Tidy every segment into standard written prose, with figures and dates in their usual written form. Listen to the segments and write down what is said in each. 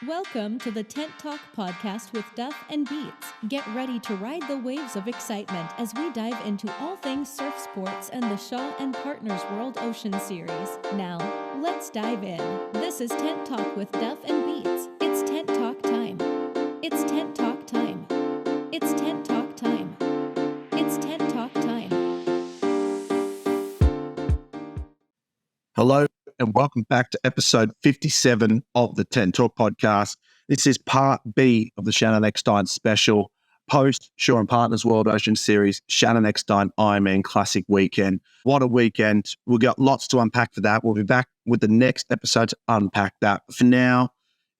Welcome to the Tent Talk podcast with Duff and Beats. Get ready to ride the waves of excitement as we dive into all things surf sports and the Shaw and Partners World Ocean Series. Now, let's dive in. This is Tent Talk with Duff and Beats. It's Tent Talk time. It's Tent Talk time. It's Tent Talk time. It's Tent Talk time. Hello and welcome back to episode 57 of the Tent Talk podcast. This is part B of the Shannon Eckstein special, post Shaw and Partners World Ocean Series, Shannon Eckstein Ironman Classic weekend. What a weekend. We've got lots to unpack for that. We'll be back with the next episode to unpack that. For now,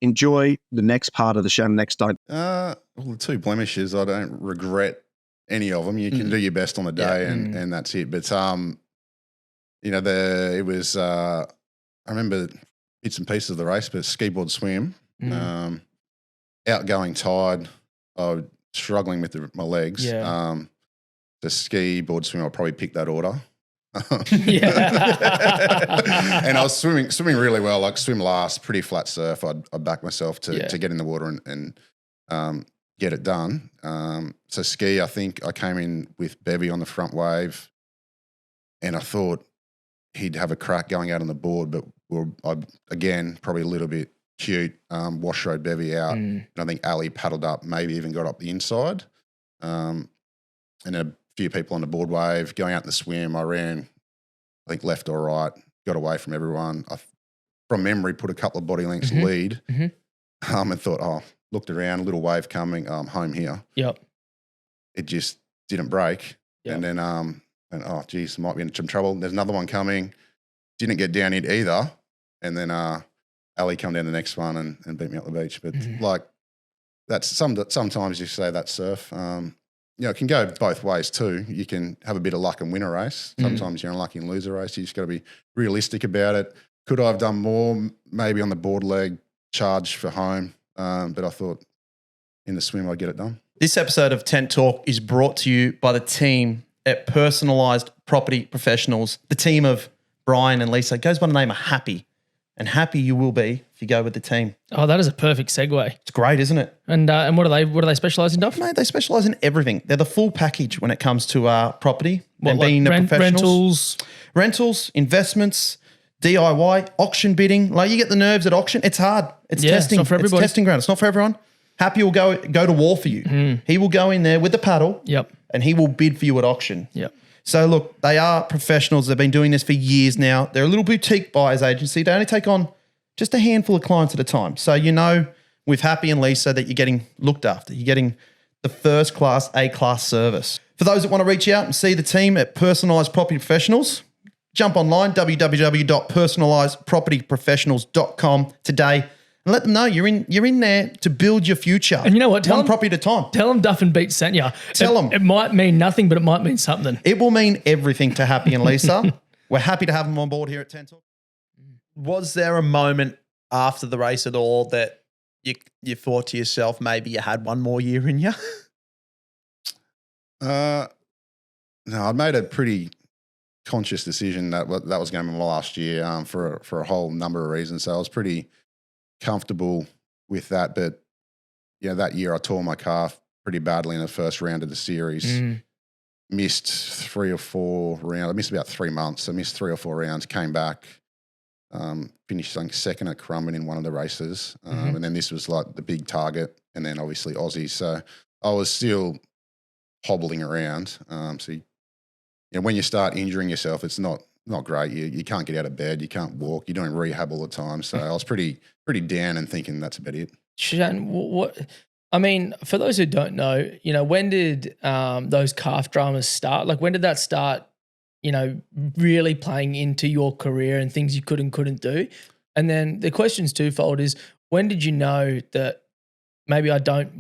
enjoy the next part of the Shannon Eckstein. Well, the two blemishes, I don't regret any of them. You can do your best on the day and that's it. But, you know, it was, I remember bits and pieces of the race, but ski-board swim, outgoing tide, I was struggling with my legs. The ski-board swim, I'll probably pick that order. And I was swimming really well, like swim last, pretty flat surf. I'd back myself to get in the water and get it done. So ski, I think I came in with Bevy on the front wave and I thought he'd have a crack going out on the board, but again, probably a little bit cute, wash rode Bevy out. And I think Ali paddled up, maybe even got up the inside. And a few people on the board wave going out in the swim. I ran, I think left or right, got away from everyone. From memory, put a couple of body lengths lead and thought, looked around, a little wave coming, home here. Yep. It just didn't break. Yep. And then, might be in some trouble. There's another one coming. Didn't get down it either. And then Ali come down the next one and beat me up the beach. But like that's sometimes you say that's surf. It can go both ways too. You can have a bit of luck and win a race. Sometimes you're unlucky and lose a race. You just got to be realistic about it. Could I have done more? Maybe on the board leg, charge for home. But I thought in the swim I'd get it done. This episode of Tent Talk is brought to you by the team at Personalised Property Professionals, the team of Brian and Lisa. It goes by the name of Happy, and happy you will be if you go with the team. Oh, that is a perfect segue. It's great, isn't it? And what do they specialise in, Duff? Mate, they specialise in everything. They're the full package when it comes to property and being the professionals. Rentals, investments, DIY, auction bidding. Like you get the nerves at auction. It's hard. It's testing. It's not for everybody. It's testing ground. It's not for everyone. Happy will go to war for you. He will go in there with the paddle. Yep. And he will bid for you at auction. Yep. So look, they are professionals. They've been doing this for years now. They're a little boutique buyer's agency. They only take on just a handful of clients at a time. So you know with Happy and Lisa that you're getting looked after. You're getting the first class, A-class service. For those that want to reach out and see the team at Personalised Property Professionals, jump online, www.personalisedpropertyprofessionals.com today. And let them know you're in there to build your future. And you know what? One property at a time. Tell them Duff and Beats sent you. Tell them. It might mean nothing, but it might mean something. It will mean everything to Happy and Lisa. We're happy to have them on board here at Tent Talk. Was there a moment after the race at all that you thought to yourself, maybe you had one more year in you? No, I made a pretty conscious decision that was going to be my last year for a whole number of reasons. So I was pretty comfortable with that, but that year I tore my calf pretty badly in the first round of the series. Missed 3 or 4 rounds. I missed about 3 months. I missed 3 or 4 rounds. Came back, finished second at Currumbin in one of the races, and then this was like the big target, and then obviously Aussie. So I was still hobbling around. When you start injuring yourself, it's not great. You can't get out of bed. You can't walk. You're doing rehab all the time. So I was pretty down and thinking that's about it. Shannon, for those who don't know, when did those calf dramas start? Like when did that start, really playing into your career and things you could and couldn't do? And then the question's twofold is, when did you know that maybe that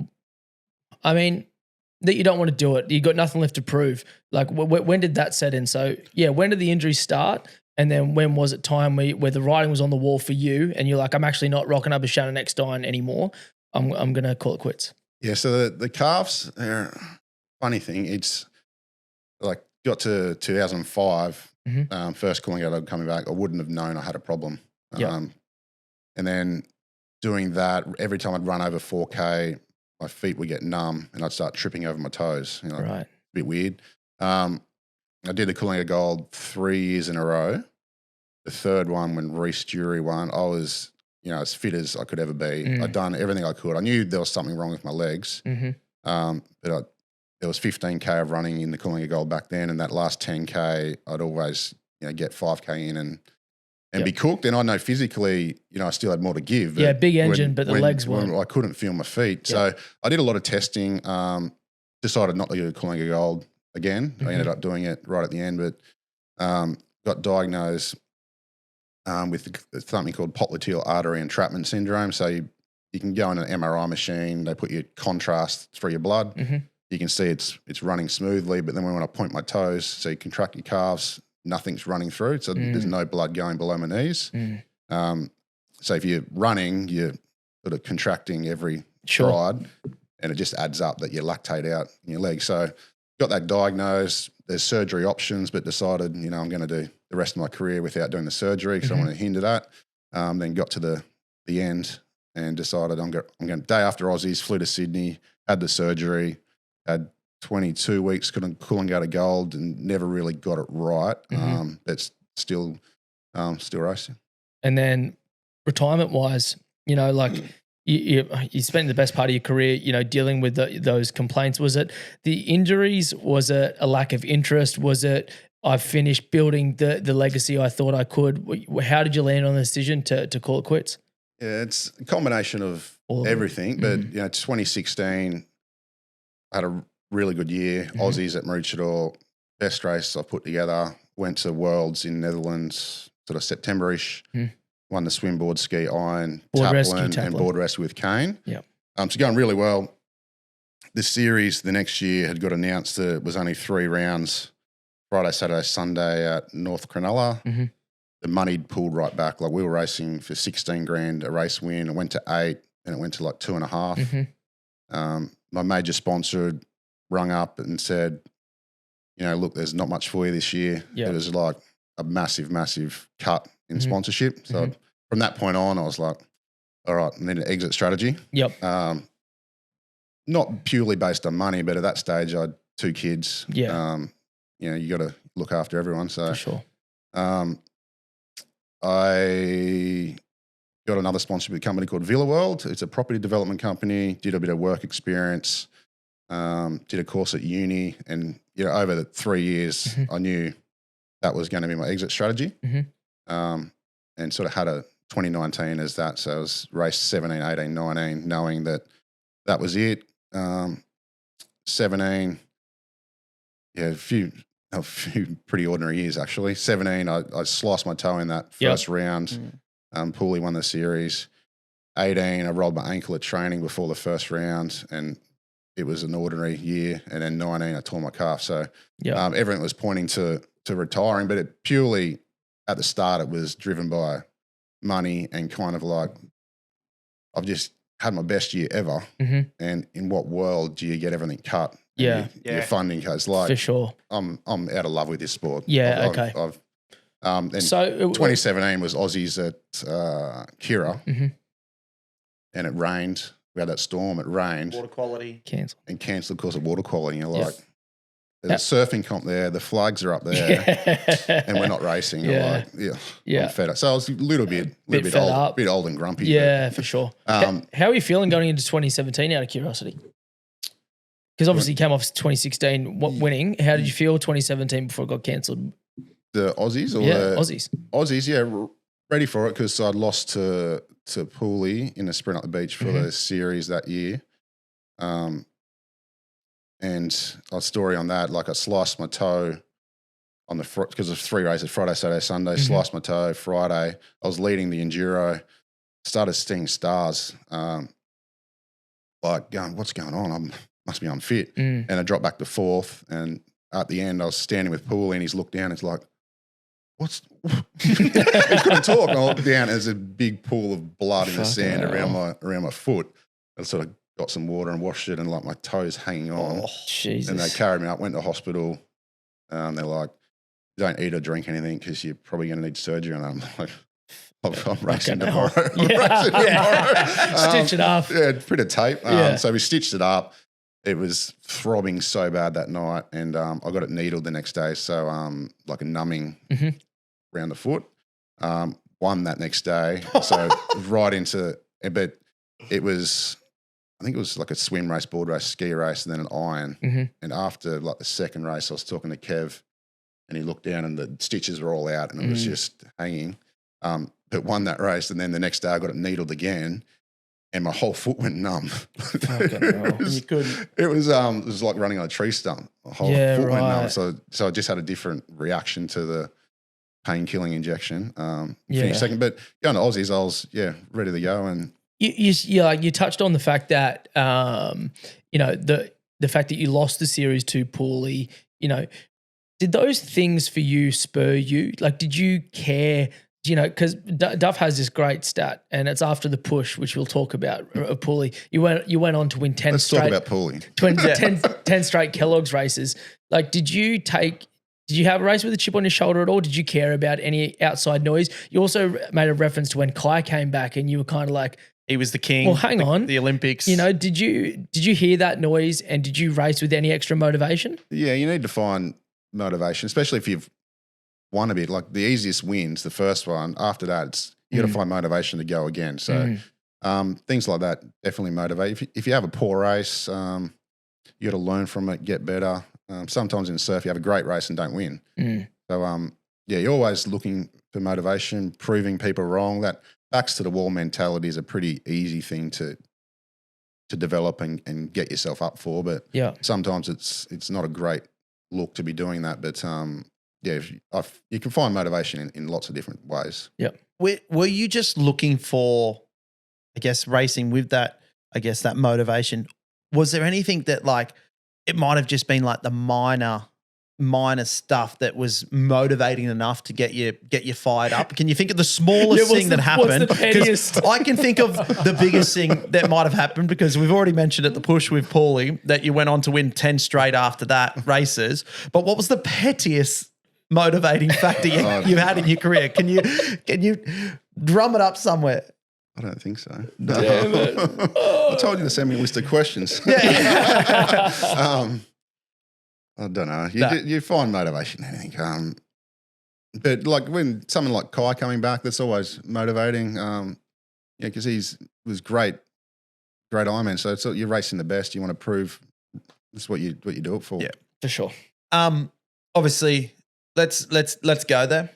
you don't want to do it? You got nothing left to prove. Like when did that set in? So when did the injury start? And then when was it time where the writing was on the wall for you and you're like, I'm actually not rocking up as Shannon Eckstein anymore. I'm going to call it quits. Yeah. So the calves, funny thing, it's like got to 2005, first calling out, coming back, I wouldn't have known I had a problem. And then doing that, every time I'd run over 4K, my feet would get numb and I'd start tripping over my toes. You know, Right. a bit weird. I did the Coolangatta Gold 3 years in a row. The third one, when Reece Jury won, I was, you know, as fit as I could ever be. I'd done everything I could. I knew there was something wrong with my legs, but there was 15K of running in the Coolangatta Gold back then, and that last 10K, I'd always, you know, get 5K in and be cooked. And I know physically, you know, I still had more to give. But big engine, but the legs weren't. I couldn't feel my feet. So I did a lot of testing, decided not to do the Coolangatta Gold again. I ended up doing it right at the end, but got diagnosed with something called popliteal artery entrapment syndrome. So you can go in an MRI machine, they put your contrast through your blood. You can see it's running smoothly, but then when I point my toes, so you contract your calves, nothing's running through. So there's no blood going below my knees. So if you're running, you're sort of contracting every stride, and it just adds up that you lactate out in your leg. So got that diagnosed. There's surgery options, but decided, you know, I'm going to do the rest of my career without doing the surgery because I want to hinder that. Then got to the end and decided I'm going day after Aussies, flew to Sydney, had the surgery, had 22 weeks, Coolangatta Gold, and never really got it right. But still racing. And then retirement wise, you know, like you spent the best part of your career, you know, dealing with those complaints. Was it the injuries? Was it a lack of interest? Was it I've finished building the legacy I thought I could? How did you land on the decision to call it quits? Yeah, it's a combination of everything. But, you know, 2016, I had a really good year. Aussies at Maroochydore, best race I put together. Went to Worlds in Netherlands, sort of September-ish. Won the swim, board, ski, iron, Taplin, and board rescue with Kane. Yeah. So going really well. The series the next year had got announced that it was only 3 rounds, Friday, Saturday, Sunday at North Cronulla. The money'd pulled right back. Like we were racing for 16 grand a race win. It went to 8 and it went to like 2.5. My major sponsor rung up and said, you know, look, there's not much for you this year. It was like a massive, massive cut in sponsorship. So from that point on, I was like, all right, I need an exit strategy. Not purely based on money, but at that stage I had 2 kids. You know, you got to look after everyone. So for sure. I got another sponsorship with a company called Villa World. It's a property development company, did a bit of work experience, did a course at uni, and, you know, over the 3 years, I knew that was going to be my exit strategy. And sort of had a 2019 as that. So I was raced 17, 18, 19, knowing that was it. 17, a few pretty ordinary years actually. 17, I sliced my toe in that first round. Pooley won the series. 18, I rolled my ankle at training before the first round, and it was an ordinary year. And then 19, I tore my calf. So everything was pointing to retiring, but it purely at the start, it was driven by money and kind of like, I've just had my best year ever. And in what world do you get everything cut? Your funding cuts. Like, for sure. I'm out of love with this sport. Okay. And so 2017 was Aussies at Kira, and it rained. We had that storm. It rained. Water quality. Cancelled because of water quality. And you're like, there's a surfing comp there. The flags are up there, and we're not racing. I'm fed up. So I was a little bit old and grumpy. Yeah, for sure. How are you feeling going into 2017 out of curiosity? Because obviously you came off 2016 winning. How did you feel 2017 before it got cancelled? The Aussies? Or Aussies. Aussies, ready for it because I'd lost to Pooley in a sprint up the beach for the series that year. And a story on that, like I sliced my toe on because of 3 races, Friday, Saturday, Sunday, sliced my toe Friday. I was leading the enduro, started seeing stars, like going, what's going on? I must be unfit. And I dropped back to 4th. And at the end, I was standing with Pooley and he's looked down. It's like, he couldn't talk. I looked down. There's a big pool of blood in the sand around my foot. I sort of got some water and washed it, and like my toes hanging on. Oh, Jesus. And they carried me up, went to hospital. They're like, don't eat or drink anything because you're probably going to need surgery. And I'm like, I'm racing hell. tomorrow. Stitch it up. Yeah, bit of tape. So we stitched it up. It was throbbing so bad that night, and I got it needled the next day. So like a numbing around the foot. Won that next day. So right into, but it was, I think it was like a swim race, board race, ski race, and then an iron. And after like the second race, I was talking to Kev, and he looked down and the stitches were all out, and it was just hanging. But won that race, and then the next day I got it needled again, and my whole foot went numb. It was like running on a tree stump. My whole foot went numb. So I just had a different reaction to the pain-killing injection. Finished second, but going to Aussies, I was ready to go. And you touched on the fact that the fact that you lost the series to Pooley. Did those things for you spur you? Like, did you care? Because Duff has this great stat, and it's after the push, which we'll talk about, of Pooley. You went on to win 10 Let's straight. talk about Pooley. 10 straight Kellogg's races. Like, did you have a race with a chip on your shoulder at all? Did you care about any outside noise? You also made a reference to when Kai came back, and you were kind of like, he was the king. Well, hang on. The Olympics. Did you hear that noise, and did you race with any extra motivation? Yeah, you need to find motivation, especially if you've won a bit. Like the easiest wins, the first one. After that, you got to find motivation to go again. So things like that definitely motivate. If you have a poor race, you got to learn from it, get better. Sometimes in surf, you have a great race and don't win. So you're always looking for motivation, proving people wrong. That backs to the wall mentality is a pretty easy thing to develop and get yourself up for. But sometimes it's not a great look to be doing that. But you can find motivation in lots of different ways. Yeah. Were you just looking for, I guess, racing with that, I guess, that motivation? Was there anything that, like, it might have just been like the minor stuff that was motivating enough to get you fired up? Can you think of the smallest thing that happened? What's the pettiest? I can think of the biggest thing that might have happened, because we've already mentioned at the push with Pooley that you went on to win 10 straight after that races. But what was the pettiest motivating factor you had in your career? Can you drum it up somewhere? I don't think so. No. I told you to send me a list of questions. I don't know. You find motivation in anything. But like when someone like Kai coming back, that's always motivating. Because was great Ironman. So you're racing the best. You want to prove that's what you do it for. Yeah, for sure. Obviously, let's go there.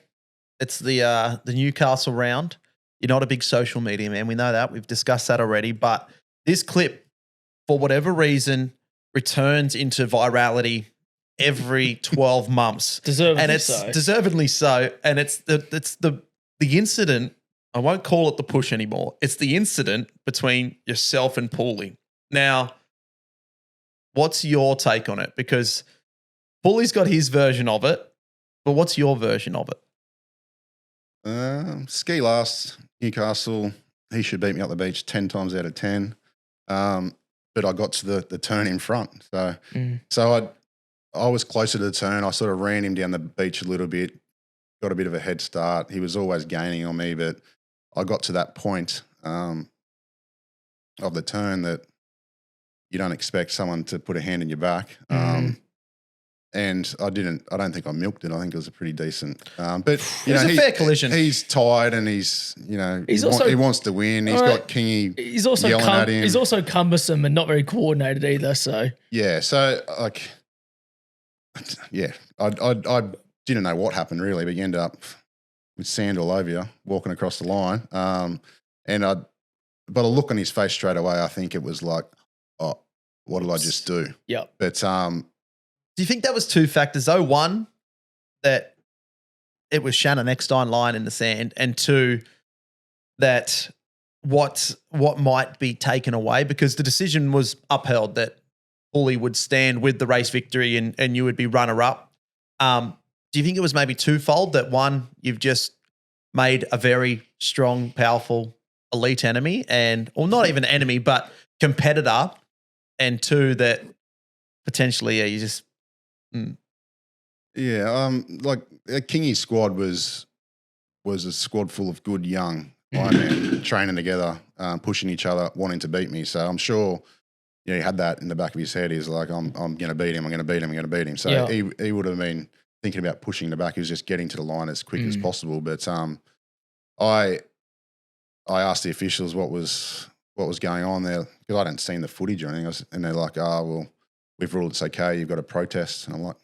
It's the Newcastle round. You're not a big social media man. We know that. We've discussed that already. But this clip, for whatever reason, returns into virality every 12 months. Deservedly so. And it's the incident. I won't call it the push anymore. It's the incident between yourself and Pooley. Now, what's your take on it? Because Pooley's got his version of it, but what's your version of it? Ski last, Newcastle. He should beat me up the beach 10 times out of 10. But I got to the turn in front. So I was closer to the turn. I sort of ran him down the beach a little bit, got a bit of a head start. He was always gaining on me, but I got to that point of the turn that you don't expect someone to put a hand in your back. And I don't think I milked it. I think it was a pretty decent. But it was a fair collision. He's tired and he wants to win. He's got Kingy yelling at him. He's also cumbersome and not very coordinated either. So yeah, I didn't know what happened really, but you end up with sand all over you walking across the line. But a look on his face straight away, I think it was like, oh, what did I just do? Yeah. But do you think that was two factors though? One, that it was Shannon Eckstein lying in the sand, and two, that what might be taken away, because the decision was upheld that Pooley would stand with the race victory and you would be runner-up. Do you think it was maybe twofold? That one, you've just made a very strong, powerful, elite enemy, or not even enemy, but competitor, and two, that potentially you just... like Kingy's squad was was a squad full of good young Ironmen training together, pushing each other, wanting to beat me. So I'm sure, he had that in the back of his head. He's like, I'm going to beat him. I'm going to beat him. I'm going to beat him. So he would have been thinking about pushing the back. He was just getting to the line as quick as possible. But I asked the officials what was going on there because I hadn't seen the footage or anything. And they're like, well, we've ruled it's okay. You've got to protest. And I'm like,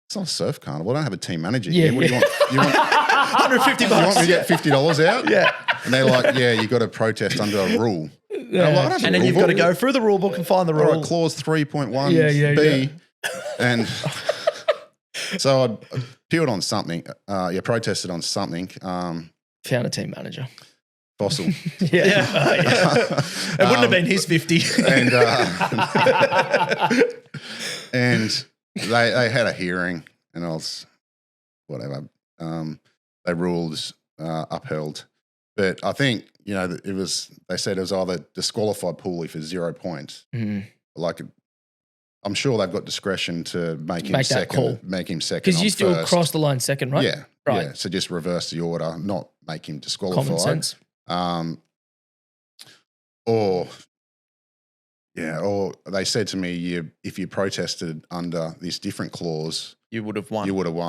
it's not a surf carnival. I don't have a team manager here. What do you want? You want $150? You want me to get $50 out? Yeah. And they're like, yeah, you've got to protest under a rule. And then you've got to go through the rule book and find the rule. All right, clause 3.1 B. And so I appealed on something. Protested on something. Found a team manager. Fossil. It wouldn't have been his 50. And they had a hearing, and I was whatever. They ruled upheld, but I think they said it was either disqualified Pooley for 0 points. Like, I'm sure they've got discretion to make him second. Call. Make him second because you still first. cross the line second, right? Yeah, right. Yeah. So just reverse the order, not make him disqualified. Common sense. Or they said to me, if you protested under this different clause, you would have won.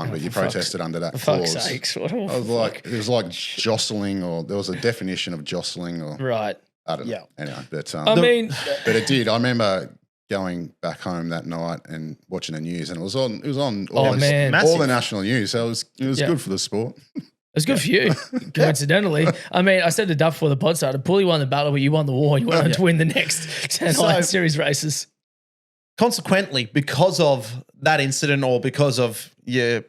But you protested under that for clause. Fuck's sakes. I was like, it was like jostling, or there was a definition of jostling, or right. I don't know. Yeah. Anyway, but but it did. I remember going back home that night and watching the news, and it was on all the national news. So it was good for the sport. It was good for you, coincidentally. I mean, I said to Duff before the pod started, Pooley won the battle, but you won the war. You went on to win the next 10 Iron Series races. Consequently, because of that incident, or because of your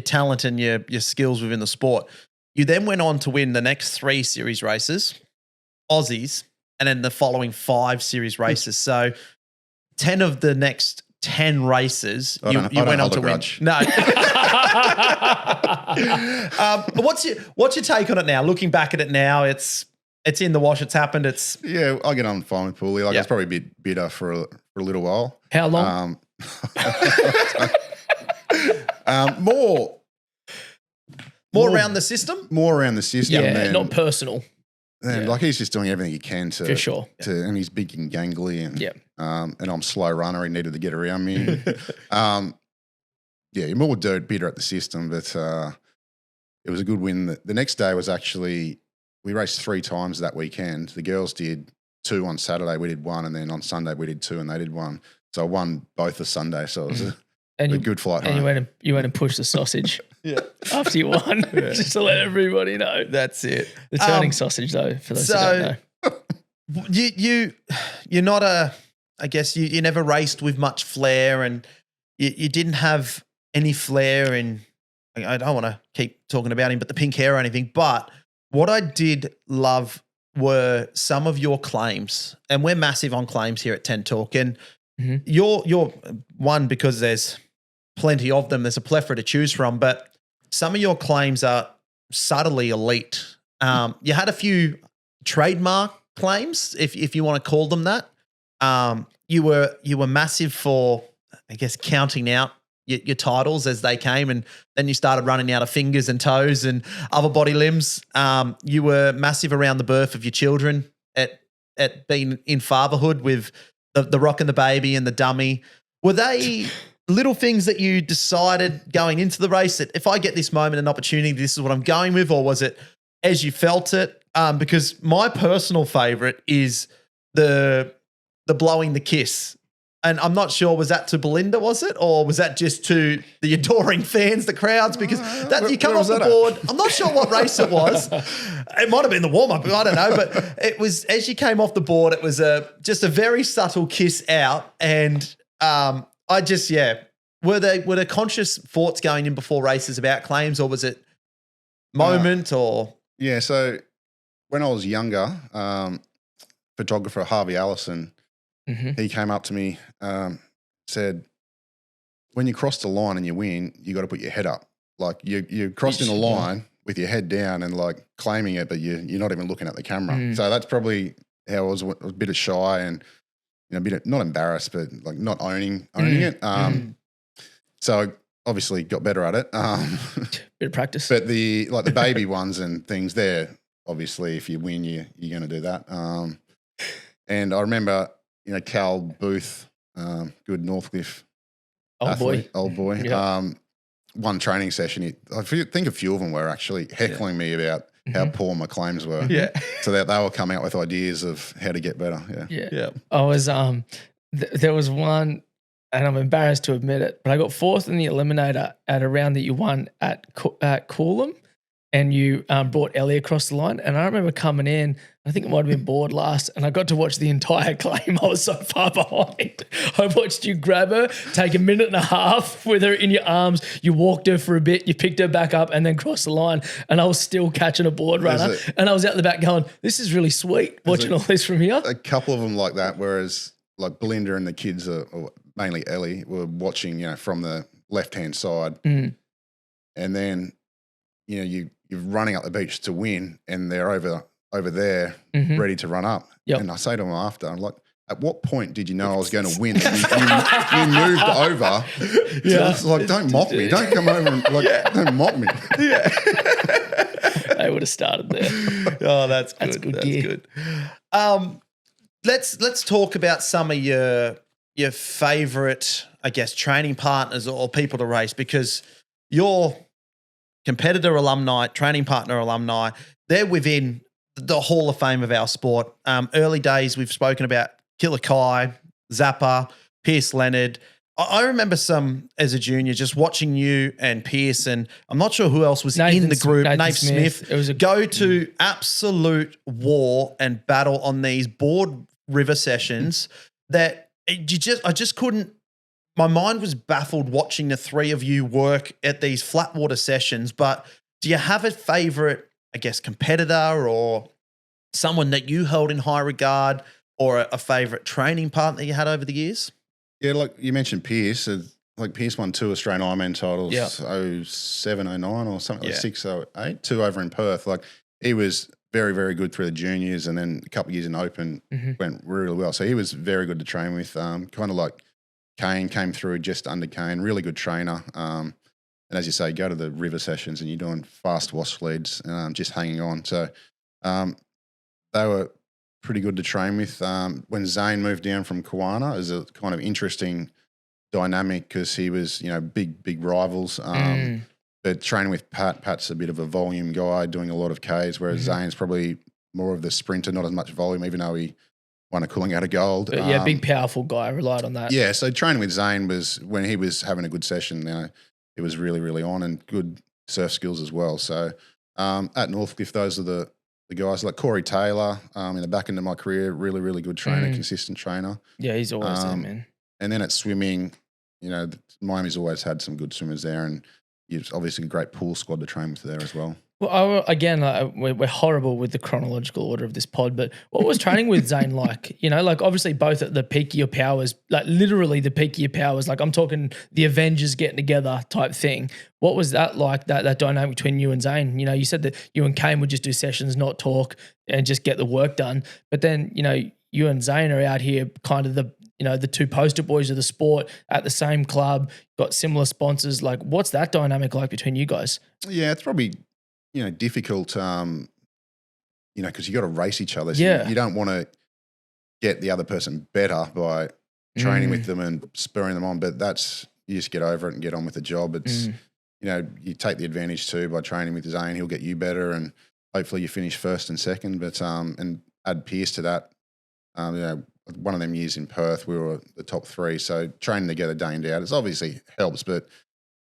talent and your skills within the sport, you then went on to win the next 3 series races, Aussies, and then the following 5 series races. So 10 of the next 10 races, you went on to win. No. What's your take on it now? Looking back at it now, it's in the wash. It's happened. I get on fine with Pooley. It's probably a bit bitter for a little while. How long? More around the system. More around the system. Yeah, not personal. Like, he's just doing everything he can to, for sure. And he's big and gangly, and and I'm a slow runner. He needed to get around me. More bitter at the system, but it was a good win. The next day was actually, we raced 3 times that weekend. The girls did 2 on Saturday, we did 1, and then on Sunday we did 2 and they did 1. So I won both the Sunday. So it was a good flight home. And you went and pushed the sausage. After you won, just to let everybody know. That's it. The turning sausage, though, for those who don't know. You're not I guess you never raced with much flair, and you didn't have any flair in, I don't want to keep talking about him, but the pink hair or anything. But what I did love were some of your claims, and we're massive on claims here at 10 Talk. And you're one, because there's plenty of them. There's a plethora to choose from, but some of your claims are subtly elite. You had a few trademark claims, if you want to call them that. You were massive for, I guess, counting out your titles as they came, and then you started running out of fingers and toes and other body limbs. You were massive around the birth of your children, at being in fatherhood with the rock and the baby and the dummy. Were they little things that you decided going into the race that if I get this moment and opportunity, this is what I'm going with, or was it as you felt it? Because my personal favorite is the blowing the kiss. And I'm not sure, was that to Belinda, was it? Or was that just to the adoring fans, the crowds? Because you come off the board. I'm not sure what race it was. It might have been the warm-up. I don't know. But it was, as you came off the board, it was just a very subtle kiss out. And I just, were there conscious thoughts going in before races about claims, or was it moment or? Yeah, so when I was younger, photographer Harvey Allison, he came up to me, said, when you cross the line and you win, you got to put your head up. Like you're crossing the line with your head down and like claiming it, but you're not even looking at the camera. So that's probably how I was a bit of shy and, a bit of, not embarrassed, but like not owning it. So obviously got better at it. Bit of practice. But the baby ones and things there, obviously, if you win, you're going to do that. And I remember, Cal Booth, good Northcliffe athlete, old boy. Yeah. One training session, I think a few of them were actually heckling me about how poor my claims were. Yeah. So that they were coming up with ideas of how to get better. Yeah. I was there was one, and I'm embarrassed to admit it, but I got fourth in the eliminator at a round that you won at Coolum, and you brought Ellie across the line. And I remember coming in, I think it might have been board last, and I got to watch the entire claim. I was so far behind. I watched you grab her, take a minute and a half with her in your arms. You walked her for a bit, you picked her back up, and then crossed the line. And I was still catching a board runner. And I was out the back going, this is really sweet, watching all this from here. A couple of them like that, whereas like Belinda and the kids, or mainly Ellie, were watching, from the left-hand side. And then, you're running up the beach to win, and they're over there ready to run up. Yep. And I say to them after, I'm like, at what point did you know I was going to win? You moved over. Yeah. It's like, don't mock me. Don't come over and don't mock me. Yeah. They would have started there. Oh, that's good. That's good That's gear. good. Let's talk about some of your favorite, I guess, training partners or people to race, because your competitor alumni, training partner alumni, they're within the Hall of Fame of our sport. Early days, we've spoken about Killer Kai, Zappa, Pierce Leonard. I remember some as a junior just watching you and Pierce, and I'm not sure who else was in the group. Nathan Smith. It was go to absolute war and battle on these board river sessions that I just couldn't. My mind was baffled watching the three of you work at these flat water sessions. But do you have a favorite, I guess, competitor or someone that you held in high regard, or a favorite training partner you had over the years? Yeah, like you mentioned Pierce. Like Pierce won 2 Australian Ironman Titles, Yeah. 07, 09 or something, like 6, 08, 2 over in Perth. Like he was very, very good through the juniors, and then a couple of years in Open went really well. So he was very good to train with, kind of like Kane came through just under Kane, really good trainer. And as you say, go to the river sessions and you're doing fast wash leads, just hanging on. So they were pretty good to train with. When Zane moved down from Kiwana, it was a kind of interesting dynamic because he was, big rivals. But training with Pat's a bit of a volume guy doing a lot of Ks, whereas Zane's probably more of the sprinter, not as much volume, even though he won a cooling out of gold. But yeah, big, powerful guy. Relied on that. Yeah, so training with Zane was, when he was having a good session, it was really, really on, and good surf skills as well. So at Northcliffe, those are the guys like Corey Taylor in the back end of my career, really, really good trainer, consistent trainer. Yeah, he's always there, man. And then at swimming, Miami's always had some good swimmers there, and it's obviously a great pool squad to train with there as well. Well, again, we're horrible with the chronological order of this pod, but what was training with Zane like? Like obviously both at the peak of your powers, like literally the peak of your powers. Like I'm talking the Avengers getting together type thing. What was that like, that dynamic between you and Zane? You said that you and Kane would just do sessions, not talk, and just get the work done. But then, you and Zane are out here kind of the two poster boys of the sport at the same club, got similar sponsors. Like what's that dynamic like between you guys? Yeah, it's probably difficult, because you got to race each other. So Yeah. you don't want to get the other person better by training with them and spurring them on, but you just get over it and get on with the job. It's, you take the advantage too by training with Zane, he'll get you better, and hopefully you finish first and second. But, and add Pierce to that, one of them years in Perth, we were the top 3. So training together day in, day out, it obviously helps, but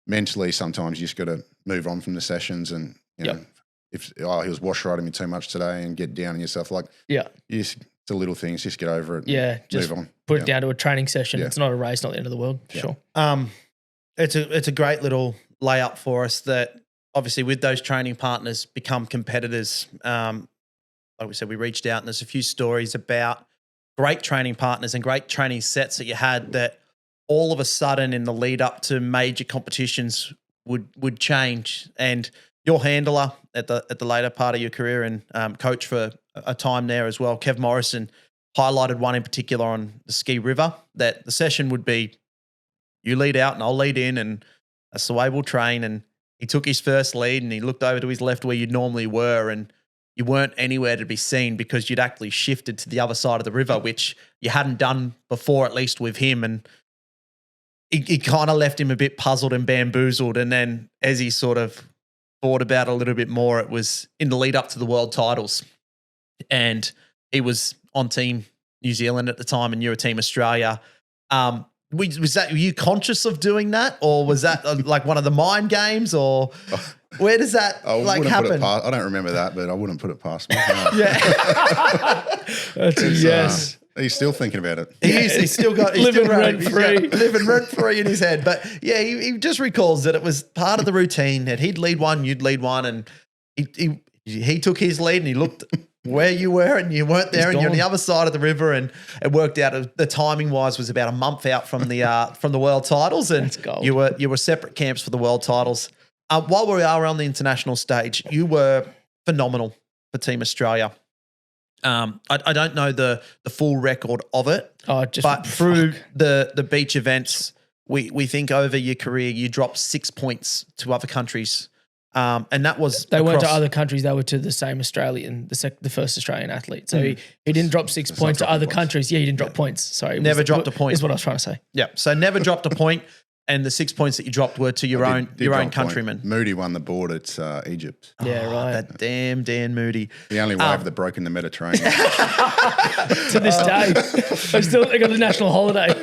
mentally sometimes you just got to move on from the sessions and, if he was wash riding me too much today, and get down on yourself. Like, it's the little things, just get over it. Yeah, just move on. Put it down to a training session. It's not a race, not the end of the world. Sure. It's a great little layup for us that obviously with those training partners become competitors. Like we said, we reached out and there's a few stories about great training partners and great training sets that you had that all of a sudden in the lead up to major competitions would change. And your handler at the later part of your career and coach for a time there as well, Kev Morrison, highlighted one in particular on the Ski River, that the session would be you lead out and I'll lead in, and that's the way we'll train. And he took his first lead and he looked over to his left where you normally were, and you weren't anywhere to be seen because you'd actually shifted to the other side of the river, which you hadn't done before, at least with him. And it kind of left him a bit puzzled and bamboozled. And then as he sort of thought about it a little bit more, it was in the lead up to the World Titles. And he was on Team New Zealand at the time and you were Team Australia. Were you conscious of doing that, or was that like one of the mind games, or where does that happen? I don't remember that, but I wouldn't put it past me. Yeah. That's a yes. He's still thinking about it. He's still got living rent free in his head. But yeah, he just recalls that it was part of the routine that he'd lead one, you'd lead one, and he took his lead and he looked where you were and you weren't there, and you're on the other side of the river, and it worked out. The timing wise was about a month out from the World Titles, and you were separate camps for the World Titles. While we are on the international stage, you were phenomenal for Team Australia. I don't know the full record of it, but through the beach events, we think over your career you dropped 6 points to other countries. And that was they weren't to other countries; they were to the same Australian, the first Australian athlete. So he didn't drop 6 points to other countries. Yeah, he didn't drop points. Sorry, never dropped a point. Is what I was trying to say. Yeah, so never dropped a point, and the 6 points that you dropped were to your own countrymen. Moody won the board at Egypt. Yeah, right. That damn Dan Moody, the only wave that broke in the Mediterranean. To this day, they got a national holiday.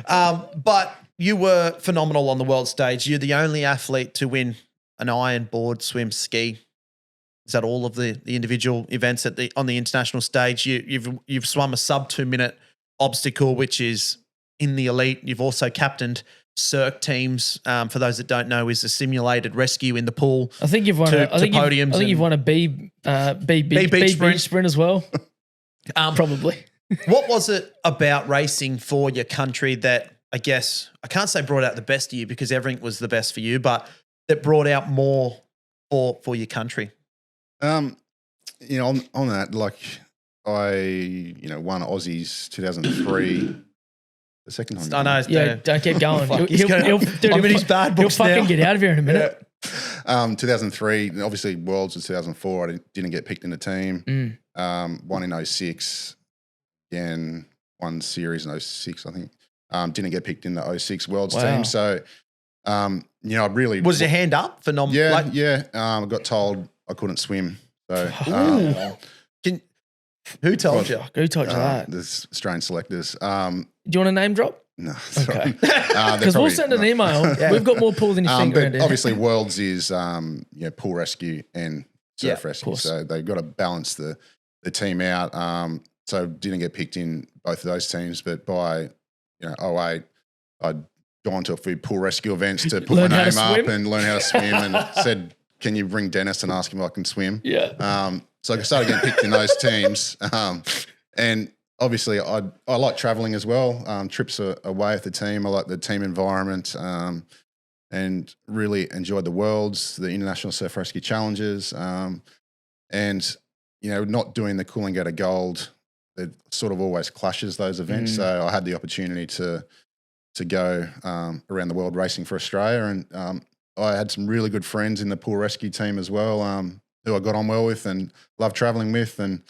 Yeah, but. You were phenomenal on the world stage. You're the only athlete to win an iron, board, swim, ski. Is that all of the individual events on the international stage? You've swum a sub 2 minute obstacle, which is in the elite. You've also captained Cirque teams. For those that don't know, is a simulated rescue in the pool. I think you've won podiums. I think you've won a B beach sprint as well. Probably. What was it about racing for your country that, I guess, I can't say brought out the best of you because everything was the best for you, but that brought out more for your country? On that, like I, won Aussies 2003. The second time. I know. Yeah, don't keep going. He'll fucking get out of here in a minute. 2003, obviously Worlds was 2004. I didn't get picked in the team. Won in 06. Again, won series in 06, I think. Didn't get picked in the 06 Worlds team. So, I really... Was your hand up for Yeah. I got told I couldn't swim. So, who told you? Who told you that? There's Australian selectors. Do you want a name drop? No. Okay. Because we'll send an email. Yeah. We've got more pool than you think. But obviously Worlds is pool rescue and surf rescue. So they've got to balance the team out. So didn't get picked in both of those teams, but by 08, I'd gone to a few pool rescue events to put my name up and learn how to swim, and said, "Can you bring Dennis and ask him if I can swim?" Yeah. So I started getting picked in those teams, and obviously I like traveling as well. Trips away with the team. I like the team environment, and really enjoyed the Worlds, the International Surf Rescue Challenges, and not doing the Coolangatta Gold. It sort of always clashes those events. So I had the opportunity to go around the world racing for Australia, and I had some really good friends in the pool rescue team as well, who I got on well with and loved traveling with, and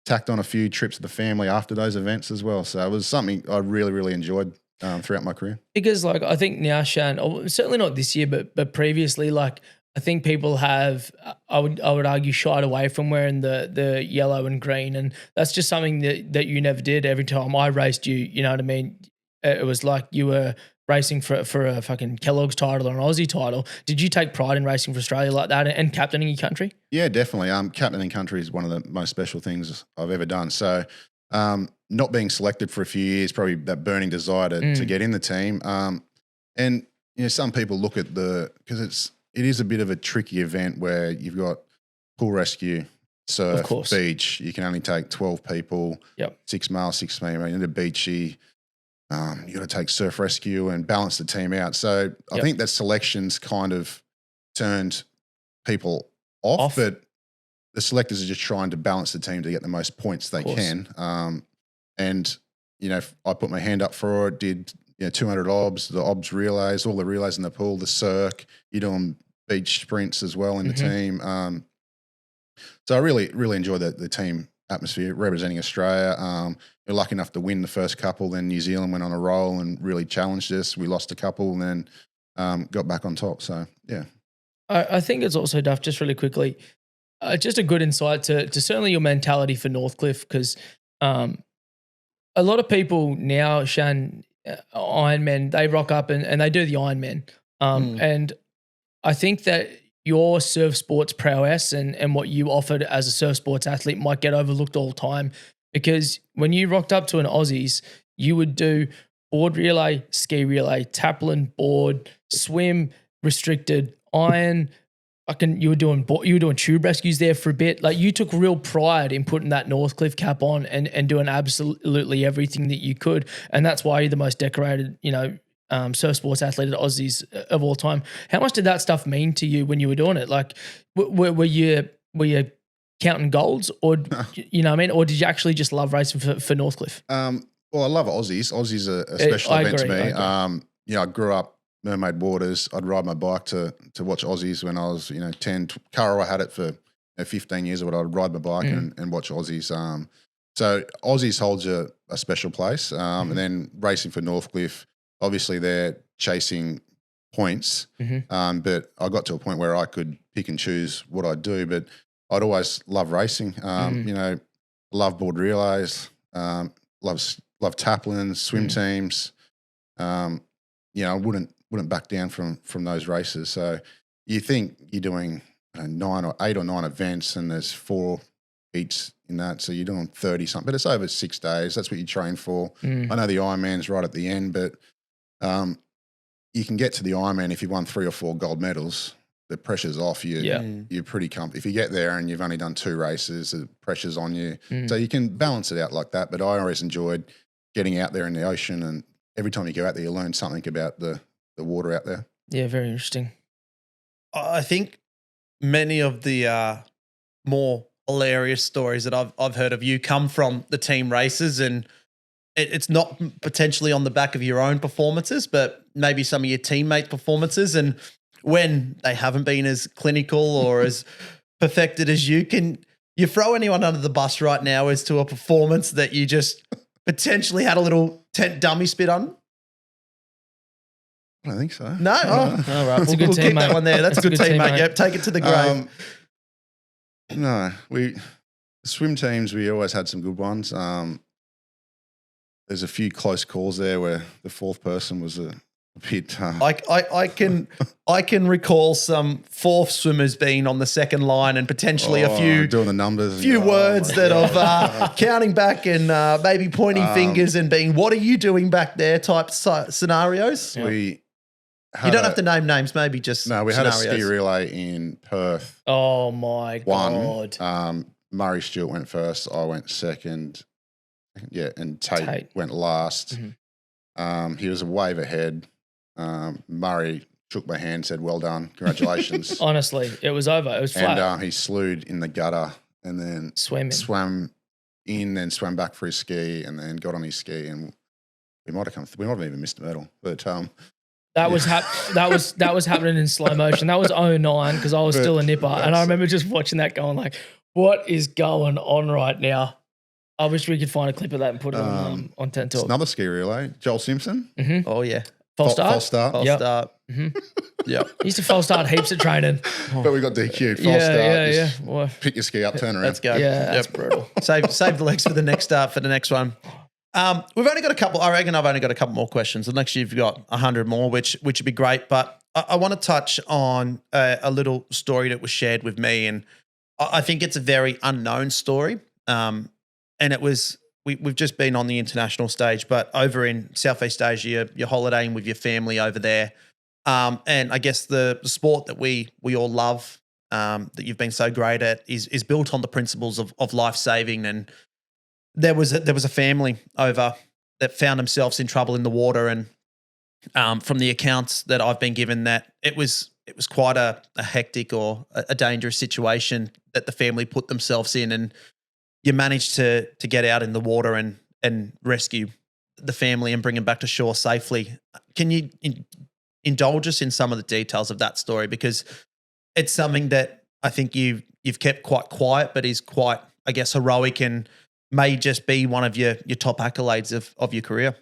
tacked on a few trips with the family after those events as well. So it was something I really, really enjoyed throughout my career. Because I think now, Shan, certainly not this year, but previously, I think people have, I would argue, shied away from wearing the yellow and green, and that's just something that you never did. Every time I raced you, you know what I mean? It was like you were racing for a fucking Kellogg's title or an Aussie title. Did you take pride in racing for Australia like that and captaining your country? Yeah, definitely. Captaining country is one of the most special things I've ever done. So not being selected for a few years, probably that burning desire to get in the team. And some people look at because it is a bit of a tricky event where you've got pool rescue, surf, beach. You can only take 12 people, 6 male, 6 female. In the beachy, you got to take surf rescue and balance the team out. So I think that selections kind of turned people off, but the selectors are just trying to balance the team to get the most points they can. And I put my hand up for it, did 200 obs, the obs relays, all the relays in the pool, the circ. You're doing beach sprints as well in the team. So I really, really enjoyed the team atmosphere representing Australia. We're lucky enough to win the first couple. Then New Zealand went on a roll and really challenged us. We lost a couple and then got back on top. So, yeah. I think it's also, Duff, just really quickly, just a good insight to certainly your mentality for Northcliffe, because a lot of people now, Shan, Ironmen, they rock up and they do the Ironmen. And I think that your surf sports prowess and what you offered as a surf sports athlete might get overlooked all the time, because when you rocked up to an Aussies, you would do board relay, ski relay, taplin, board, swim, restricted, iron. You were doing tube rescues there for a bit. Like, you took real pride in putting that Northcliffe cap on and doing absolutely everything that you could, and that's why you're the most decorated, surf sports athlete at Aussies of all time. How much did that stuff mean to you when you were doing it? Like, were you counting golds, or you know what I mean, or did you actually just love racing for Northcliffe? Well, I love Aussies. Aussies are a special event to me. I grew up Mermaid Waters. I'd ride my bike to watch Aussies when I was 10. Curra, I had it for 15 years, but I'd ride my bike and watch Aussies. So Aussies holds a special place. And then racing for Northcliffe, obviously they're chasing points, but I got to a point where I could pick and choose what I'd do, but I'd always love racing. Love board relays, love taplins, swim teams. I wouldn't back down from those races. So you think you're doing 8 or 9 events and there's 4 heats in that. So you're doing 30 something, but it's over 6 days. That's what you train for. I know the Ironman's right at the end, but you can get to the Ironman if you've won 3 or 4 gold medals. The pressure's off you. You're pretty comfortable. If you get there and you've only done 2 races, the pressure's on you. So you can balance it out like that. But I always enjoyed getting out there in the ocean, and every time you go out there, you learn something about the water out there. Yeah, very interesting. I think many of the more hilarious stories that I've heard of you come from the team races, and it's not potentially on the back of your own performances, but maybe some of your teammates' performances. And when they haven't been as clinical or as perfected as you, can you throw anyone under the bus right now as to a performance that you just potentially had a little tent dummy spit on? I don't think so. No? All right. That's a good we'll team, keep mate. that one there. That's a good team, mate. Yep, take it to the grave. No, swim teams, we always had some good ones. There's a few close calls there where the 4th person was a bit. I can recall some 4th swimmers being on the second line and potentially a few doing the numbers, words that of counting back and maybe pointing fingers and being, "What are you doing back there?" type scenarios. You don't have to name names, maybe just we scenarios. had a ski relay in Perth. Oh my God. Murray Stewart went first. I went second. Yeah, and Tate went last. He was a wave ahead. Murray shook my hand, said, "Well done, congratulations." Honestly, it was over. It was flat. And he slewed in the gutter and then swam in, then swam back for his ski, and then got on his ski, and we might have even missed a medal, but that was happening in slow motion. That was 2009 because I was still a nipper, and I remember just watching that going like, "What is going on right now?" I wish we could find a clip of that and put it on Tent Talk. Another ski relay, Joel Simpson. Oh yeah, false start. False start. Yeah, he used to false start heaps at training. But we got DQ'd. False start. Yeah. Well, pick your ski up, turn around. Let's go. Yeah, that's brutal. Save the legs for the next one. We've only got a couple. I reckon I've only got a couple more questions. Unless you've got 100 more, which would be great. But I want to touch on a little story that was shared with me, and I think it's a very unknown story. And it was, we've just been on the international stage, but over in Southeast Asia, you're holidaying with your family over there. And I guess the sport that we all love, that you've been so great at is built on the principles of lifesaving. And there was a family over that found themselves in trouble in the water. And from the accounts that I've been given, that it was quite a hectic or a dangerous situation that the family put themselves in, and you managed to get out in the water and rescue the family and bring them back to shore safely. Can you indulge us in some of the details of that story? Because it's something that I think you've kept quite quiet, but is quite, I guess, heroic and may just be one of your top accolades of your career.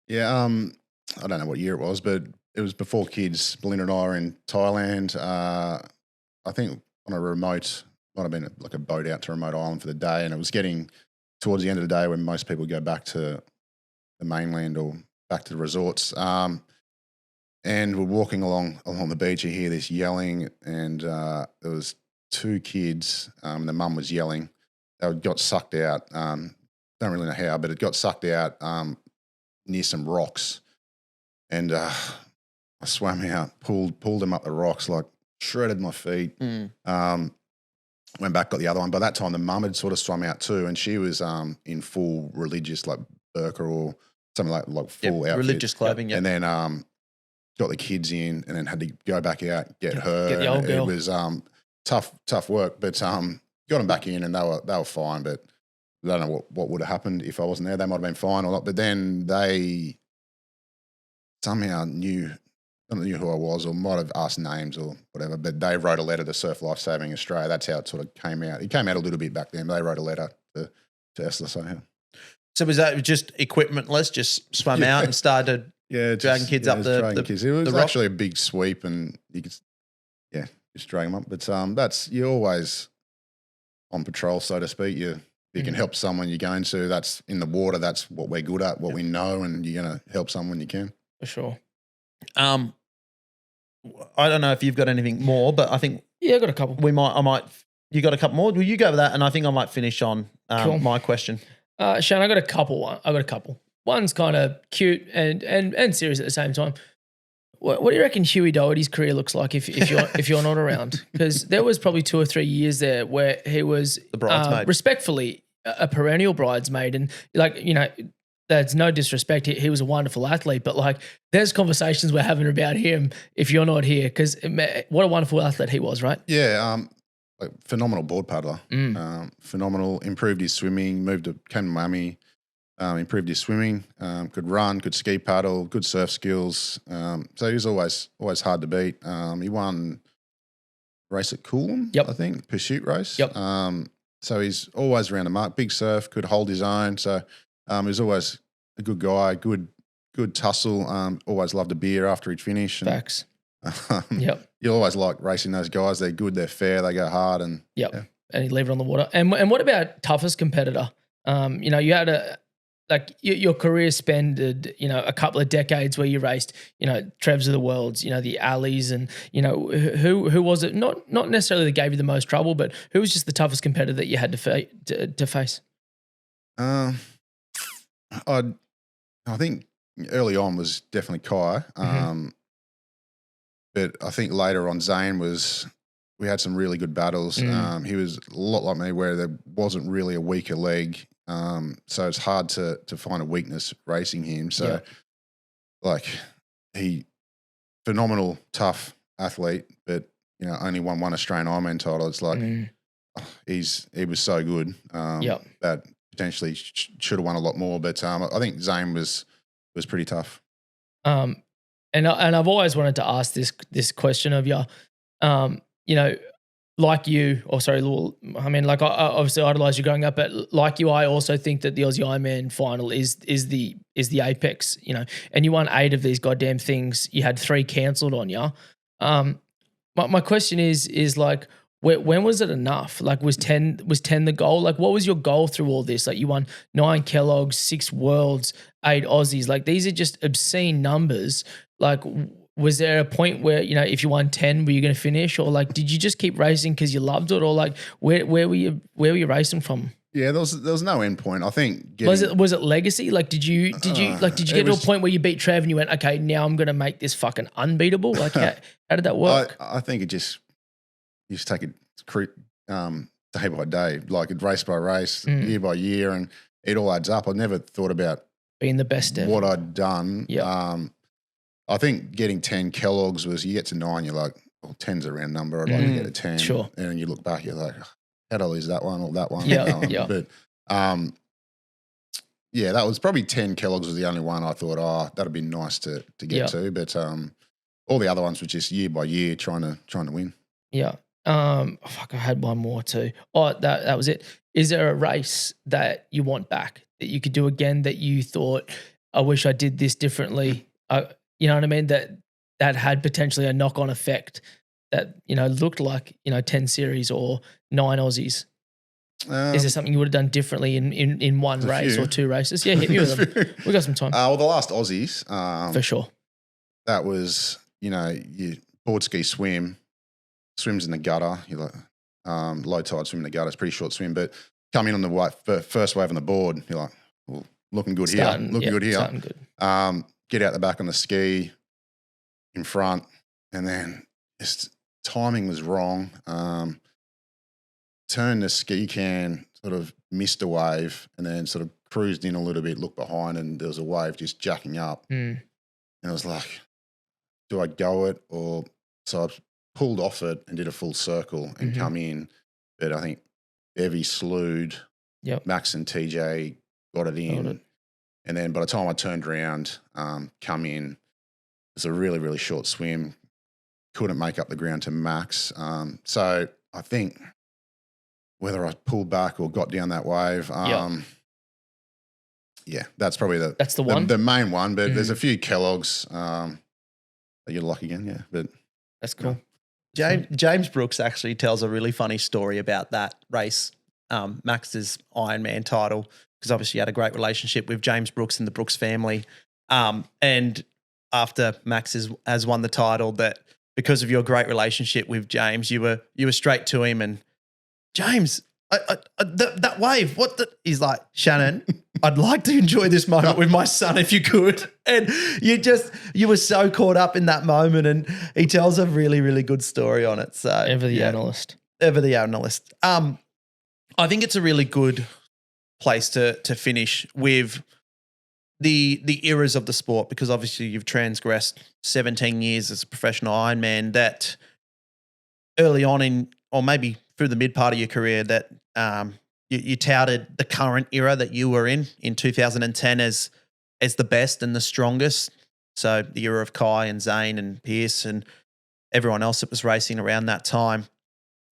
Yeah, I don't know what year it was, but it was before kids. Belinda and I were in Thailand. I think on a remote, might have been like a boat out to a remote island for the day, and it was getting towards the end of the day when most people go back to the mainland or back to the resorts. And we're walking along the beach. You hear this yelling, and there was two kids, and the mum was yelling. They got sucked out. Don't really know how, but it got sucked out near some rocks, and I swam out, pulled them up the rocks, like shredded my feet. Went back, got the other one. By that time, the mum had sort of swum out too, and she was in full religious, like burqa or something like full outfit. Religious clothing. And then got the kids in, and then had to go back out, get her. Get the old girl. It was tough work, but got them back in, and they were fine. But I don't know what would have happened if I wasn't there. They might have been fine or not. But then they somehow knew who I was, or might have asked names or whatever, but they wrote a letter to Surf Lifesaving Australia. That's how it sort of came out. It came out a little bit back then, but they wrote a letter to Esla somehow. So was that just equipmentless, just swam out and started dragging kids up the kids. It was rock? actually a big sweep, and you could, just drag them up. But that's, you're always on patrol, so to speak. You can help someone you're going to. That's in the water. That's what we're good at, what we know, and you're going to help someone you can. For sure. I don't know if you've got anything more, but I think I got a couple. You got a couple more? Will you go with that? And I think I might finish on Cool. my question. Shan, I got a couple. One's kind of cute and serious at the same time. What do you reckon Huey Doherty's career looks like if you're not around? Because there was probably 2 or 3 years there where he was The bridesmaid. respectfully a perennial bridesmaid, and that's no disrespect. He was a wonderful athlete, but like there's conversations we're having about him if you're not here, because what a wonderful athlete he was, right? Yeah, phenomenal board paddler. Phenomenal. Improved his swimming. Came to Miami. Improved his swimming. Could run. Could ski paddle. Good surf skills. So he was always hard to beat. He won race at Coolum, I think, pursuit race. So he's always around the mark. Big surf. Could hold his own. So he was always a good guy. Good tussle. Always loved a beer after he'd finish. And, Facts. You always like racing those guys. They're good. They're fair. They go hard. And and he'd leave it on the water. And what about toughest competitor? You had your career spanned, a couple of decades where you raced, Trevs of the Worlds, the Alleys, and who was it? Not necessarily that gave you the most trouble, but who was just the toughest competitor that you had to face? I think early on was definitely Kai. But I think later on Zane we had some really good battles. He was a lot like me, where there wasn't really a weaker leg. So it's hard to find a weakness racing him. So he phenomenal, tough athlete, but only won one Australian Ironman title. It's like he was so good that potentially should have won a lot more. But I think Zane was pretty tough. And I've always wanted to ask this question of you, like you, I obviously idolise you growing up, but like you, I also think that the Aussie Ironman final is the apex, and you won 8 of these goddamn things. You had 3 cancelled on you. My question is like, when was it enough? Like, was 10 the goal? Like, what was your goal through all this? Like, you won 9 Kellogg's, 6 Worlds, 8 Aussies. Like, these are just obscene numbers. Like, was there a point where, if you won 10, were you going to finish? Or like, did you just keep racing because you loved it? Or like, where were you racing from? Yeah, there was no end point. I think was it legacy? Like, did you get to a point where you beat Trev and you went, okay, now I'm going to make this fucking unbeatable? Like, how did that work? I think you just take it day by day, like race by race, year by year, and it all adds up. I never thought about being the best ever. What I'd done. I think getting 10 Kellogg's was, you get to 9, you're like, well, 10's a round number. I'd like to get a 10. Sure. And then you look back, you're like, how the hell is that one or that one? Yeah. But yeah, that was probably 10 Kellogg's was the only one I thought, that'd be nice to get to. But all the other ones were just year by year trying to win. Yeah. I had one more too. Oh, that was it. Is there a race that you want back that you could do again that you thought, I wish I did this differently? You know what I mean? That had potentially a knock-on effect that, looked like, 10 series or 9 Aussies. Is there something you would have done differently in one race or 2 races? Yeah, hit me with them. We got some time. Well, the last Aussies. For sure. That was, you board ski swims in the gutter. You like low tide swim in the gutter. It's a pretty short swim, but come in on the first wave on the board, you're like, well, looking good here. Starting good. Get out the back on the ski in front, and then just timing was wrong. Turned the ski can, sort of missed a wave, and then sort of cruised in a little bit, looked behind, and there was a wave just jacking up. And I was like, do I go it? Or so I pulled off it and did a full circle and come in. But I think Bevy slewed. Yep. Max and TJ got it in. And then by the time I turned around, come in, it was a really, really short swim. Couldn't make up the ground to Max. So I think whether I pulled back or got down that wave, yeah, that's probably that's the one, the main one. But there's a few Kellogg's that you'd like again, yeah. But that's cool. James Brooks actually tells a really funny story about that race, Max's Ironman title, because obviously he had a great relationship with James Brooks and the Brooks family. And after Max has won the title, that because of your great relationship with James, you were straight to him and, James, that wave, he's like, Shannon, I'd like to enjoy this moment with my son if you could. And you were so caught up in that moment, and he tells a really, really good story on it. So Ever the analyst. I think it's a really good place to finish with the eras of the sport, because obviously you've transgressed 17 years as a professional Ironman, that early on in, or maybe through the mid part of your career, that you touted the current era that you were in 2010 as the best and the strongest. So the era of Kai and Zane and Pierce and everyone else that was racing around that time.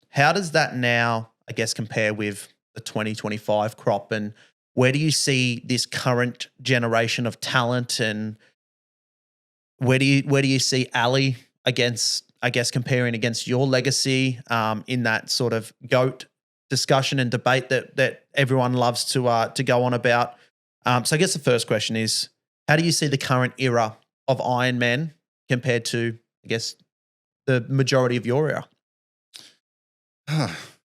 How does that now, I guess, compare with the 2025 crop, and where do you see this current generation of talent, and where do you see Ali comparing against your legacy in that sort of GOAT discussion and debate that everyone loves to go on about? So I guess the first question is, how do you see the current era of Ironmen compared to, I guess, the majority of your era?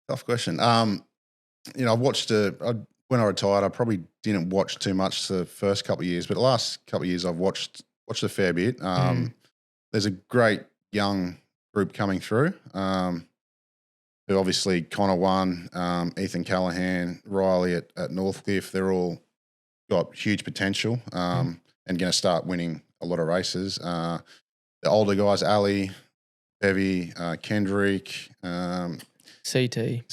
Tough question. I watched when I retired, I probably didn't watch too much the first couple of years, but the last couple of years I've watched a fair bit. There's a great young group coming through, who obviously Connor won, Ethan Callahan, Riley at Northcliffe. They're all got huge potential and going to start winning a lot of races. The older guys, Ali, Bevy, Kendrick, CT,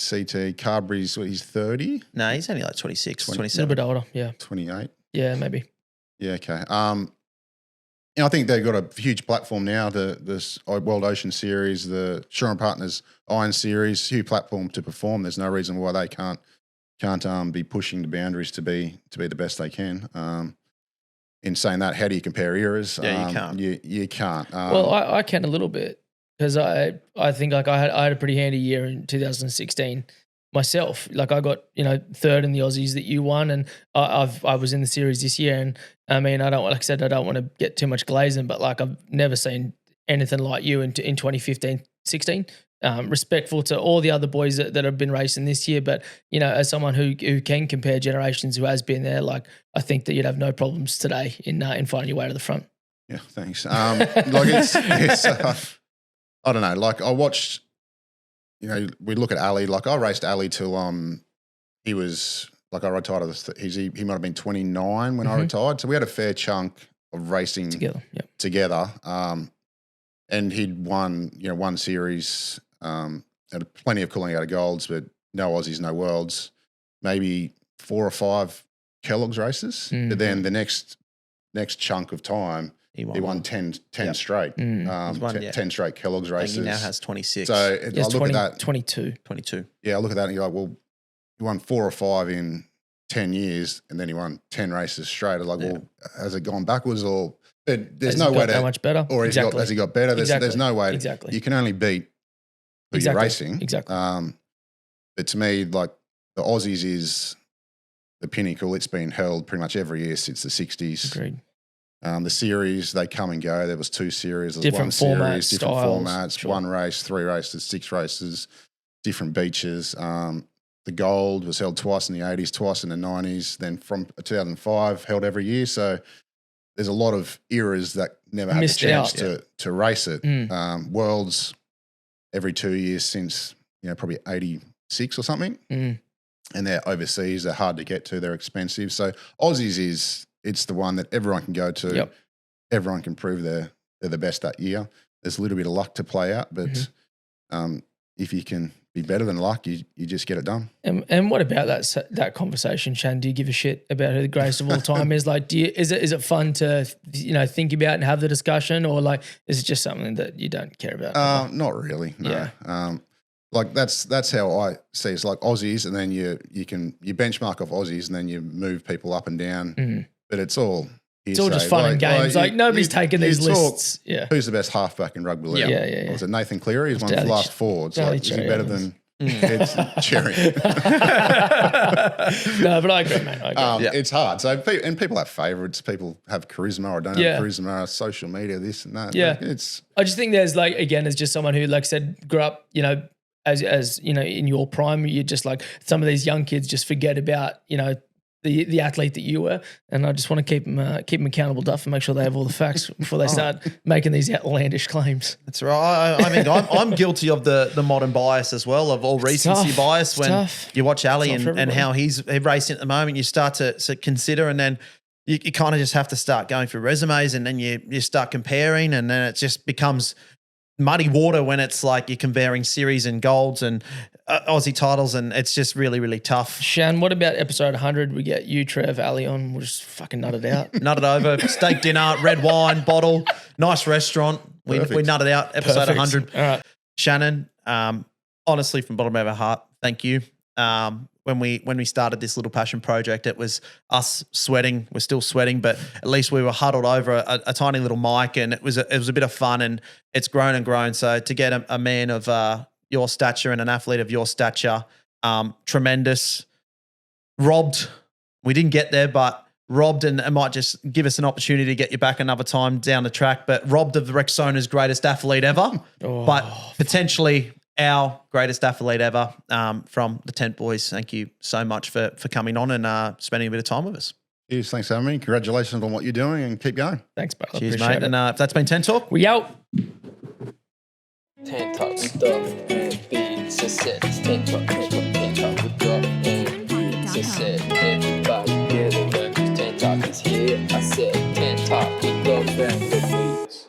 Carberry's, he's 30? No, he's only like 26, 27. A little bit older, yeah. 28? Yeah, maybe. Yeah, okay. I think they've got a huge platform now, this World Ocean Series, the Shaw & Partners Iron Series, huge platform to perform. There's no reason why they can't be pushing the boundaries to be the best they can. In saying that, how do you compare eras? Yeah, you can't. You can't. Well, I can a little bit, because I think like I had a pretty handy year in 2016 myself. Like I got, third in the Aussies that you won, and I was in the series this year. And I mean, I don't want to get too much glazing, but like I've never seen anything like you in 2015, 16. Respectful to all the other boys that have been racing this year, but as someone who can compare generations, who has been there, like I think that you'd have no problems today in finding your way to the front. Yeah, thanks. Like it's I don't know. Like I watched, we look at Ali. Like I raced Ali till he was like I retired. He might have been 29 when I retired. So we had a fair chunk of racing together. And he'd won, one series, had plenty of cooling out of golds, but no Aussies, no worlds. Maybe 4 or 5 Kellogg's races, but then the next chunk of time, he won 10 straight, 10 straight Kellogg's races. He now has 26. So I look at that. 22. Yeah, I look at that and you're like, well, he won 4 or 5 in 10 years and then he won 10 races straight. I was like, well, has it gone backwards or there's no way to. How much better? Or has he got better? There's no way. Exactly. You can only beat who you're racing. Exactly. But to me, like the Aussies is the pinnacle. It's been held pretty much every year since the 60s. Agreed. The series, they come and go. There was 2 series. There was Different formats, different styles, formats, sure. 1 race, 3 races, 6 races, different beaches. The gold was held twice in the 80s, twice in the 90s. Then from 2005, held every year. So there's a lot of eras that never had the chance to race it. Worlds every 2 years since, probably 86 or something. And they're overseas. They're hard to get to. They're expensive. So Aussies it's the one that everyone can go to. Yep. Everyone can prove they're the best that year. There's a little bit of luck to play out, but if you can be better than luck, you just get it done. And what about that conversation, Shan? Do you give a shit about who the greatest of all time is? Like, is it fun to think about and have the discussion, or like is it just something that you don't care about? Not really. No. Yeah. Like that's how I see it. It's like Aussies, and then you benchmark off Aussies, and then you move people up and down. But it's all just fun and games. Like nobody's taking these lists. Who's the best halfback in rugby league? Yeah. Was it Nathan Cleary? He's one of the last 4. It's like, is he better than it's Cherry? No, but I agree, mate. I agree. It's hard. So and people have favourites. People have charisma or don't have charisma. Social media, this and that. Yeah. I just think there's as just someone who, like I said, grew up, as in your prime, you just like some of these young kids just forget about, the athlete that you were, and I just want to keep them accountable, Duff, and make sure they have all the facts before they start making these outlandish claims. That's right. I mean, I'm guilty of the modern bias as well, of all recency bias. When you watch Ali and how he's racing at the moment, you start to consider, and then you kind of just have to start going through resumes, and then you start comparing, and then it just becomes muddy water when it's like you're comparing series and golds and Aussie titles, and it's just really, really tough. Shan, what about episode 100? We get you, Trev, Ali on. We'll just fucking nut it out. Nut it over. Steak dinner, red wine, bottle, nice restaurant. We nut it out. Episode 100. All right. Shannon, honestly, from the bottom of our heart, thank you. When we started this little passion project, it was us sweating. We're still sweating, but at least we were huddled over a tiny little mic, and it was a bit of fun, and it's grown and grown. So to get a man of your stature and an athlete of your stature, tremendous. Robbed, we didn't get there, but robbed, and it might just give us an opportunity to get you back another time down the track, but robbed of the Rexona's greatest athlete ever, but potentially our greatest athlete ever, from the Tent Boys. Thank you so much for coming on and spending a bit of time with us. Cheers, thanks for having me. Congratulations on what you're doing, and keep going. Thanks, bro. Cheers, mate. And if that's been Tent Talk, we out. Tent Talk stuff and beats. It's Tent Talk, Tent Talk with Duff and Beats. It's everybody get alert, 'cause Tent Talk is here. I said Tent Talk with Duff and Beats.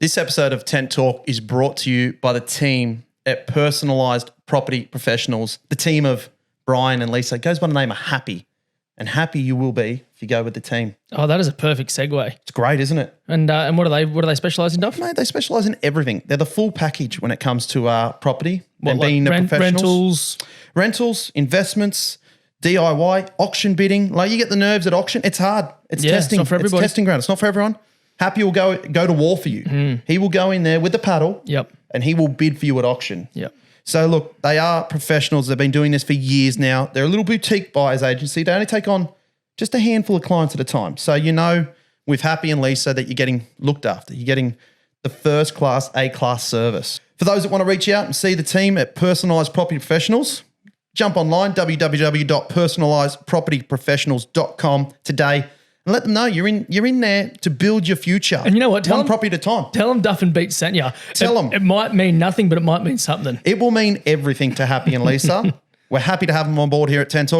this episode of Tent Talk is brought to you by the team at Personalised Property Professionals, the team of Brian and Lisa. It goes by the name of Happy, and happy you will be if you go with the team. Oh, that is a perfect segue. It's great, isn't it? And what do they specialise in, Duff? Mate, they specialise in everything. They're the full package when it comes to property and Like being the professionals. Rentals, Investments, DIY, auction bidding. Like, you get the nerves at auction. It's hard. It's testing. It's not for everybody. It's testing ground. It's not for everyone. Happy will go to war for you. He will go in there with the paddle. Yep. And he will bid for you at auction. Yep. So look, they are professionals. They've been doing this for years now. They're a little boutique buyers agency. They only take on just a handful of clients at a time. So with Happy and Lisa that you're getting looked after. You're getting the first class, A-class service. For those that want to reach out and see the team at Personalised Property Professionals, jump online, www.personalisedpropertyprofessionals.com today, and let them know you're in there to build your future. And you know what? One property at a time. Tell them Duff and Beats sent you. Tell them. It might mean nothing, but it might mean something. It will mean everything to Happy and Lisa. We're happy to have them on board here at Tent Talk.